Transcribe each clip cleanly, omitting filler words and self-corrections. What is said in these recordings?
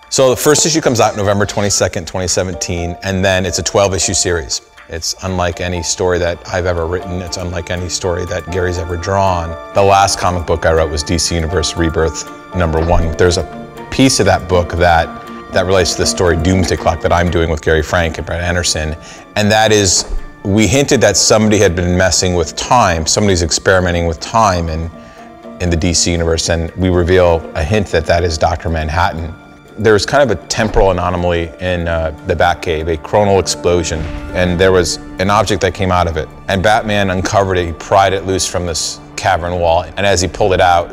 So the first issue comes out November 22nd, 2017, and then it's a 12-issue series. It's unlike any story that I've ever written. It's unlike any story that Gary's ever drawn. The last comic book I wrote was DC Universe Rebirth #1. There's a piece of that book that relates to the story DOOMSDAY Clock that I'm doing with Gary Frank and Brett Anderson, and that is, we hinted that somebody had been messing with time, somebody's experimenting with time in the DC universe, and we reveal a hint that that is Dr. Manhattan. There's kind of a temporal anomaly in the Batcave, a chronal explosion, and there was an object that came out of it. And Batman uncovered it, he pried it loose from this cavern wall, and as he pulled it out,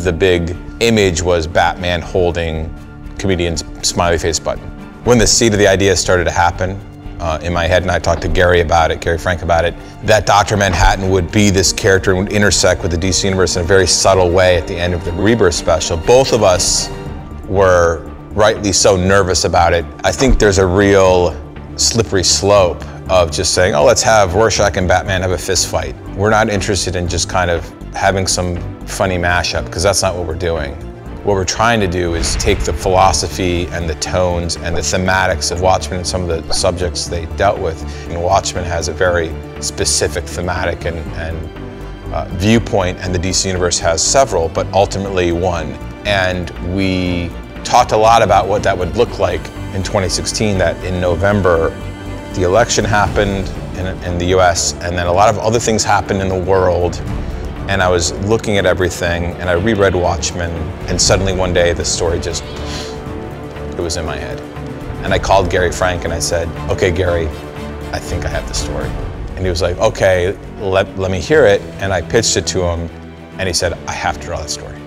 the big image was Batman holding comedian's smiley face button. When the seed of the idea started to happen in my head, and I talked to Gary about it, Gary Frank about it, that Dr. Manhattan would be this character and would intersect with the DC universe in a very subtle way at the end of the Rebirth special. Both of us were rightly so nervous about it. I think there's a real slippery slope of just saying, oh, let's have Rorschach and Batman have a fist fight. We're not interested in just kind of having some funny mashup, because that's not what we're doing. What we're trying to do is take the philosophy and the tones and the thematics of Watchmen and some of the subjects they dealt with. And Watchmen has a very specific thematic and viewpoint, and the DC Universe has several, but ultimately one. And we talked a lot about what that would look like in 2016, that in November, the election happened in the US, and then a lot of other things happened in the world. And I was looking at everything, and I reread Watchmen, and suddenly one day the story just, it was in my head. And I called Gary Frank and I said, okay, Gary, I think I have the story. And he was like, okay, let me hear it. And I pitched it to him, and he said, I have to draw that story.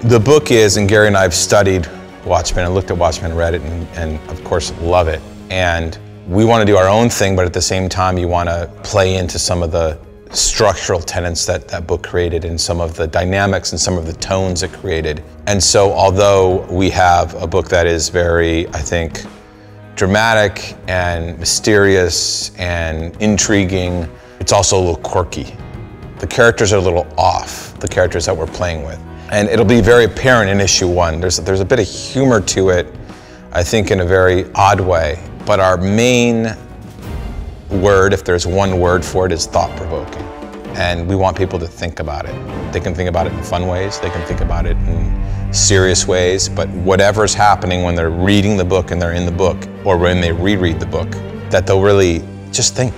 The book is, and Gary and I have studied Watchmen and looked at Watchmen, read it, and of course love it. And we want to do our own thing, but at the same time you want to play into some of the structural tenets that that book created, and some of the dynamics and some of the tones it created. And so although we have a book that is very, I think, dramatic and mysterious and intriguing, it's also a little quirky. The characters are a little off, the characters that we're playing with. And it'll be very apparent in issue 1. There's a bit of humor to it, I think, in a very odd way. But our main word, if there's one word for it, is thought-provoking. And we want people to think about it. They can think about it in fun ways, they can think about it in serious ways, but whatever's happening when they're reading the book and they're in the book, or when they reread the book, that they'll really just think.